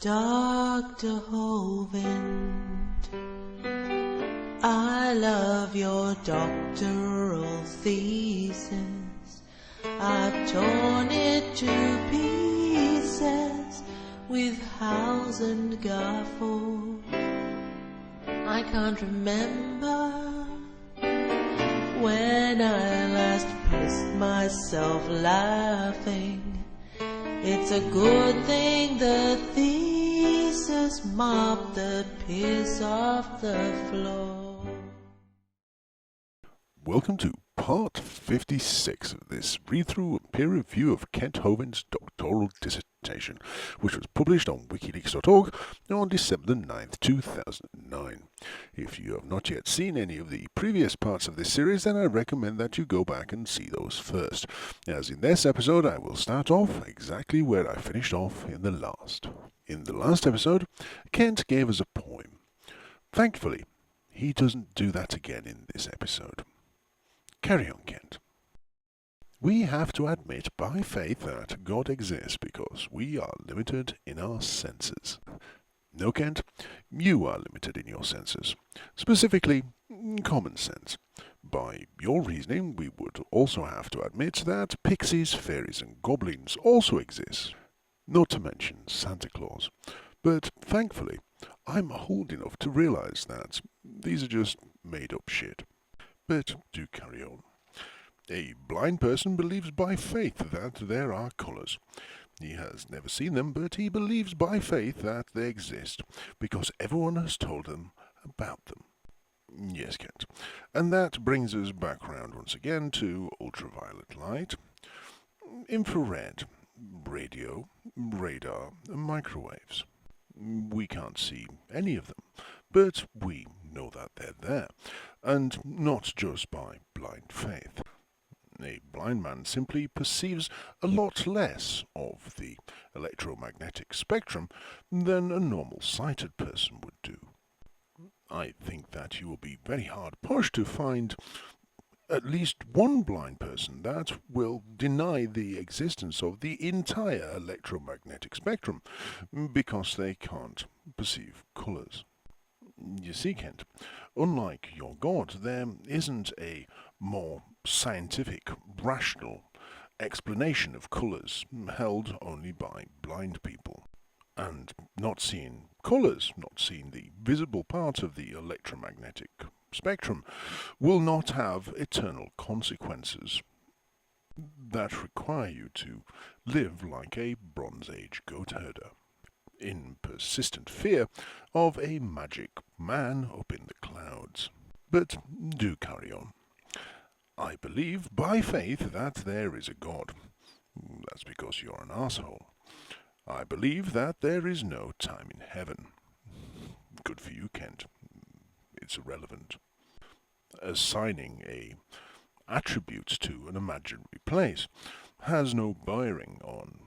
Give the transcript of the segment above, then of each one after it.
Dr. Hovind, I love your doctoral thesis. I've torn it to pieces with house and gaffle. I can't remember when I last pissed myself laughing. It's a good thing the thesis mopped the piss off the floor. Welcome to part 56 of this read-through and peer review of Kent Hovind's doctoral dissertation, which was published on wikileaks.org on December 9th, 2009. If you have not yet seen any of the previous parts of this series, then I recommend that you go back and see those first, as in this episode I will start off exactly where I finished off in the last. In the last episode, Kent gave us a poem. Thankfully, he doesn't do that again in this episode. Carry on, Kent. We have to admit by faith that God exists because we are limited in our senses. No, Kent, you are limited in your senses, specifically common sense. By your reasoning, we would also have to admit that pixies, fairies and goblins also exist, not to mention Santa Claus. But thankfully, I'm old enough to realize that these are just made-up shit. But do carry on. A blind person believes by faith that there are colours. He has never seen them, but he believes by faith that they exist, because everyone has told him about them. Yes, Kent. And that brings us back round once again to ultraviolet light, infrared, radio, radar, and microwaves. We can't see any of them, but we know that they're there, and not just by blind faith. A blind man simply perceives a lot less of the electromagnetic spectrum than a normal sighted person would do. I think that you will be very hard pushed to find at least one blind person that will deny the existence of the entire electromagnetic spectrum because they can't perceive colours. You see, Kent, unlike your God, there isn't a more scientific, rational explanation of colours held only by blind people. And not seeing colours, not seeing the visible part of the electromagnetic spectrum, will not have eternal consequences that require you to live like a Bronze Age goat herder, in persistent fear of a magic man up in the clouds. But do carry on. I believe by faith that there is a God. That's because you're an asshole. I believe that there is no time in heaven. Good for you, Kent. It's irrelevant. Assigning a attribute to an imaginary place has no bearing on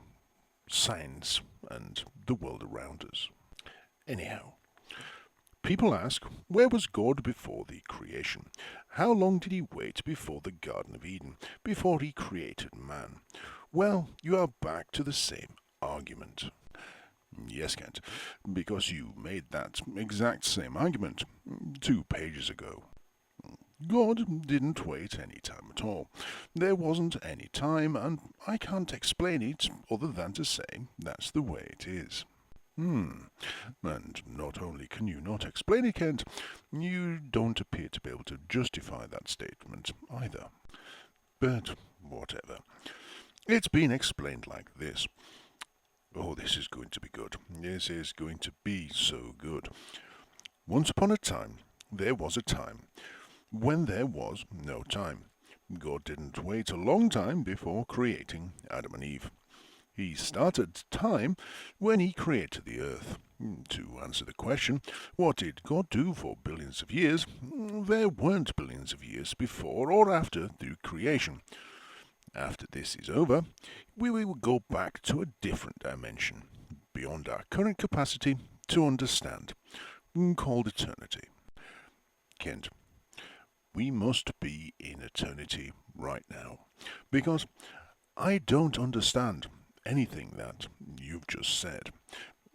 science and the world around us. Anyhow, people ask, where was God before the creation? How long did he wait before the Garden of Eden, before he created man? Well, you are back to the same argument. Yes, Kent, because you made that exact same argument 2 pages ago. God didn't wait any time at all. There wasn't any time, and I can't explain it other than to say that's the way it is. And not only can you not explain it, Kent, you don't appear to be able to justify that statement either. But whatever. It's been explained like this. Oh, this is going to be good. This is going to be so good. Once upon a time, there was a time when there was no time. God didn't wait a long time before creating Adam and Eve. He started time when he created the earth. To answer the question, what did God do for billions of years? There weren't billions of years before or after the creation. After this is over, we will go back to a different dimension, beyond our current capacity to understand, called eternity. Kent, we must be in eternity right now, because I don't understand anything that you've just said.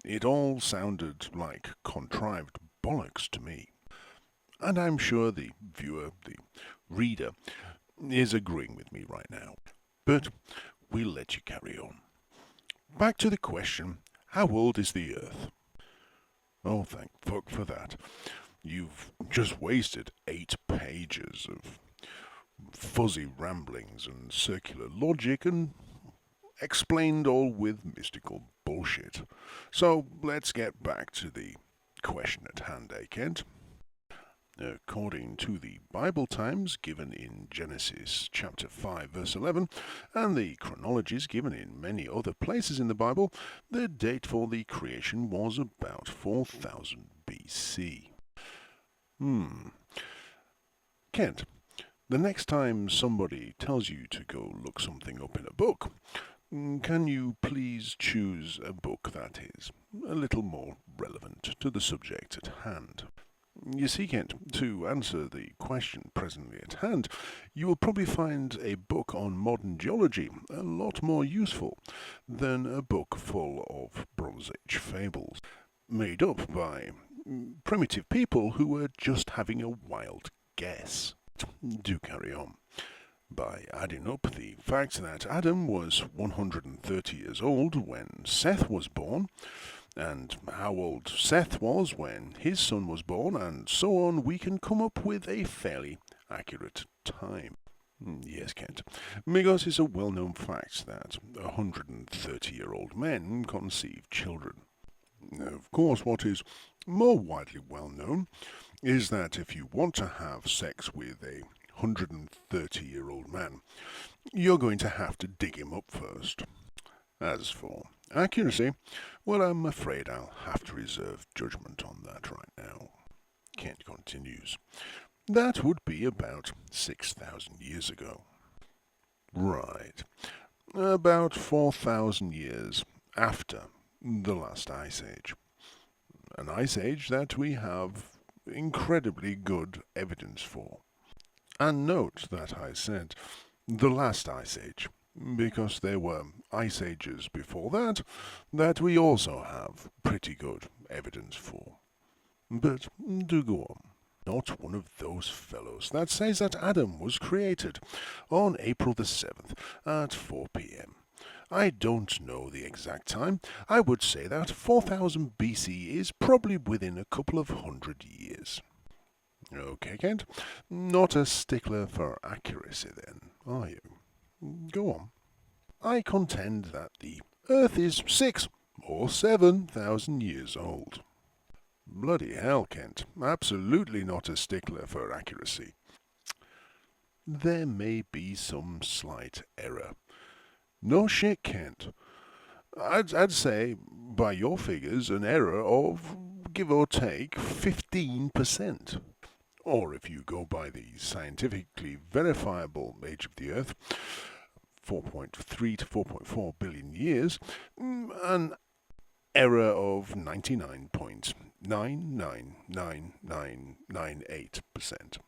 It all sounded like contrived bollocks to me. And I'm sure the viewer, the reader, is agreeing with me right now. But we'll let you carry on. Back to the question, how old is the Earth? Oh, thank fuck for that. You've just wasted 8 pages of fuzzy ramblings and circular logic and explained all with mystical bullshit. So let's get back to the question at hand, Kent? According to the Bible times given in Genesis chapter 5 verse 11 and the chronologies given in many other places in the Bible, the date for the creation was about 4000 BC. Kent, the next time somebody tells you to go look something up in a book, can you please choose a book that is a little more relevant to the subject at hand? You see, Kent, to answer the question presently at hand, you will probably find a book on modern geology a lot more useful than a book full of Bronze Age fables, made up by primitive people who were just having a wild guess. Do carry on. By adding up the fact that Adam was 130 years old when Seth was born, and how old Seth was when his son was born, and so on, we can come up with a fairly accurate time. Yes, Kent, because it's a well-known fact that 130-year-old men conceive children. Of course, what is more widely well known is that if you want to have sex with a 130-year-old man, you're going to have to dig him up first. As for accuracy, well, I'm afraid I'll have to reserve judgment on that right now. Kent continues. That would be about 6,000 years ago. Right. About 4,000 years after the last ice age. An ice age that we have incredibly good evidence for. And note that I said the last ice age, because there were ice ages before that we also have pretty good evidence for. But do go on. Not one of those fellows that says that Adam was created on April the 7th at 4 p.m. I don't know the exact time. I would say that 4000 BC is probably within a couple of hundred years. Okay, Kent. Not a stickler for accuracy then, are you? Go on. I contend that the Earth is 6 or 7,000 years old. Bloody hell, Kent. Absolutely not a stickler for accuracy. There may be some slight error. No shit, Kent. I'd say, by your figures, an error of, give or take, 15%. Or if you go by the scientifically verifiable age of the Earth, 4.3 to 4.4 billion years, an error of 99.999998%.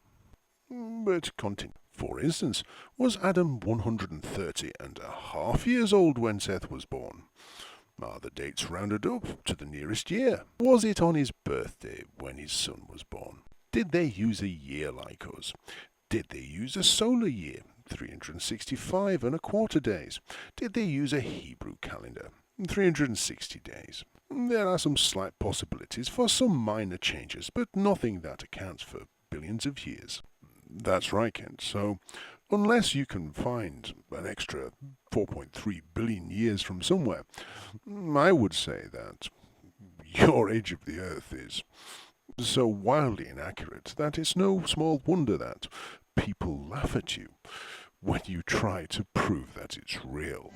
But continue. For instance, was Adam 130.5 years old when Seth was born? Are the dates rounded up to the nearest year? Was it on his birthday when his son was born? Did they use a year like us? Did they use a solar year, 365.25 days? Did they use a Hebrew calendar, 360 days? There are some slight possibilities for some minor changes, but nothing that accounts for billions of years. That's right, Kent. So, unless you can find an extra 4.3 billion years from somewhere, I would say that your age of the Earth is so wildly inaccurate that it's no small wonder that people laugh at you when you try to prove that it's real.